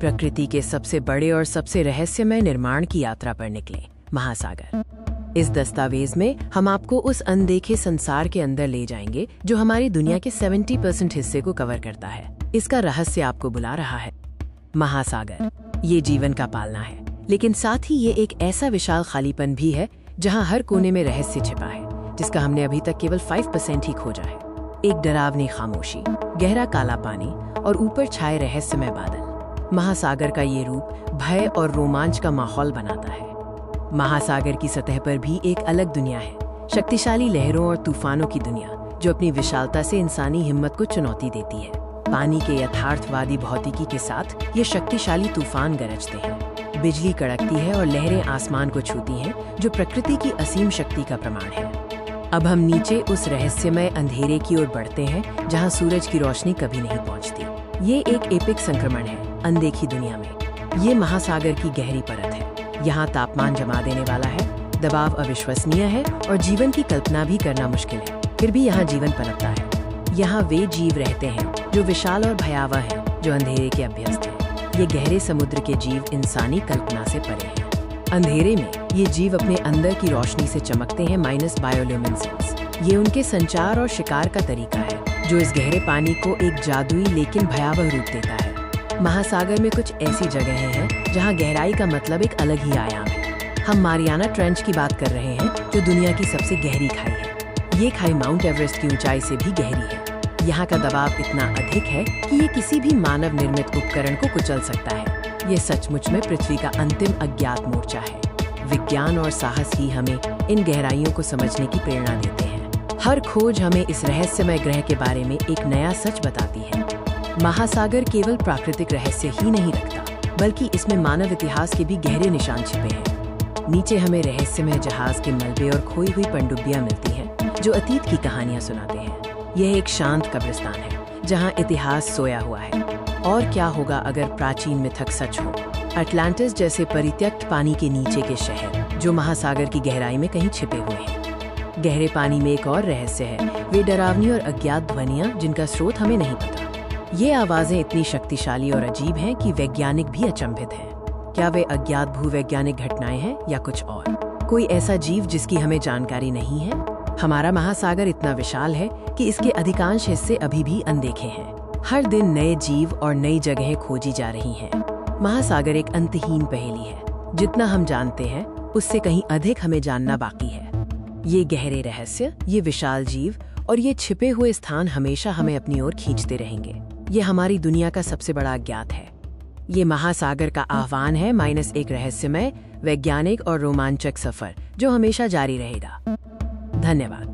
प्रकृति के सबसे बड़े और सबसे रहस्यमय निर्माण की यात्रा पर निकले, महासागर। इस दस्तावेज में हम आपको उस अनदेखे संसार के अंदर ले जाएंगे जो हमारी दुनिया के 70% हिस्से को कवर करता है। इसका रहस्य आपको बुला रहा है। महासागर ये जीवन का पालना है, लेकिन साथ ही ये एक ऐसा विशाल खालीपन भी है जहाँ हर कोने में रहस्य छिपा है, जिसका हमने अभी तक केवल 5% ही खोजा है। एक डरावनी खामोशी, गहरा काला पानी और ऊपर छाए रहस्यमय बादल। महासागर का ये रूप भय और रोमांच का माहौल बनाता है। महासागर की सतह पर भी एक अलग दुनिया है, शक्तिशाली लहरों और तूफानों की दुनिया, जो अपनी विशालता से इंसानी हिम्मत को चुनौती देती है। पानी के यथार्थवादी भौतिकी के साथ ये शक्तिशाली तूफान गरजते हैं, बिजली कड़कती है और लहरें आसमान को छूती हैं, जो प्रकृति की असीम शक्ति का प्रमाण है। अब हम नीचे उस रहस्यमय अंधेरे की ओर बढ़ते हैं, जहां सूरज की रोशनी कभी नहीं पहुंचती। ये एक एपिक संक्रमण है अनदेखी दुनिया में। ये महासागर की गहरी परत है। यहाँ तापमान जमा देने वाला है, दबाव अविश्वसनीय है और जीवन की कल्पना भी करना मुश्किल है। फिर भी यहाँ जीवन पनपता है। यहाँ वे जीव रहते हैं जो विशाल और भयावह हैं, जो अंधेरे के अभ्यस्त हैं। ये गहरे समुद्र के जीव इंसानी कल्पना से परे हैं। अंधेरे में ये जीव अपने अंदर की रोशनी से चमकते हैं, माइनस बायोल्यूमिनेसेंस। ये उनके संचार और शिकार का तरीका है, जो इस गहरे पानी को एक जादुई लेकिन भयावह रूप देता है। महासागर में कुछ ऐसी जगहें हैं जहाँ गहराई का मतलब एक अलग ही आयाम है। हम मारियाना ट्रेंच की बात कर रहे हैं, जो दुनिया की सबसे गहरी खाई है। ये खाई माउंट एवरेस्ट की ऊंचाई से भी गहरी है। यहाँ का दबाव इतना अधिक है कि ये किसी भी मानव निर्मित उपकरण को कुचल सकता है। ये सचमुच में पृथ्वी का अंतिम अज्ञात मोर्चा है। विज्ञान और साहस ही हमें इन गहराइयों को समझने की प्रेरणा देते हैं। हर खोज हमें इस रहस्यमय ग्रह के बारे में एक नया सच बताती है। महासागर केवल प्राकृतिक रहस्य ही नहीं रखता, बल्कि इसमें मानव इतिहास के भी गहरे निशान छिपे हैं। नीचे हमें रहस्यमय जहाज के मलबे और खोई हुई पनडुब्बियां मिलती हैं, जो अतीत की कहानियां सुनाते हैं। यह एक शांत कब्रिस्तान है, जहां इतिहास सोया हुआ है। और क्या होगा अगर प्राचीन मिथक सच हो? अटलांटिस जैसे परित्यक्त पानी के नीचे के शहर, जो महासागर की गहराई में कहीं छिपे हुए हैं। गहरे पानी में एक और रहस्य है, वे डरावनी और अज्ञात ध्वनियां जिनका स्रोत हमें नहीं पता। ये आवाजें इतनी शक्तिशाली और अजीब हैं कि वैज्ञानिक भी अचंभित हैं। क्या वे अज्ञात भूवैज्ञानिक घटनाएं हैं या कुछ और? कोई ऐसा जीव जिसकी हमें जानकारी नहीं है? हमारा महासागर इतना विशाल है कि इसके अधिकांश हिस्से अभी भी अनदेखे हैं। हर दिन नए जीव और नई जगहें खोजी जा रही हैं। महासागर एक अंतहीन पहेली है। जितना हम जानते हैं, उससे कहीं अधिक हमें जानना बाकी है। ये गहरे रहस्य, ये विशाल जीव और ये छिपे हुए स्थान हमेशा हमें अपनी ओर खींचते रहेंगे। ये हमारी दुनिया का सबसे बड़ा अज्ञात है। ये महासागर का आह्वान है, माइनस एक रहस्यमय, वैज्ञानिक और रोमांचक सफर जो हमेशा जारी रहेगा। धन्यवाद।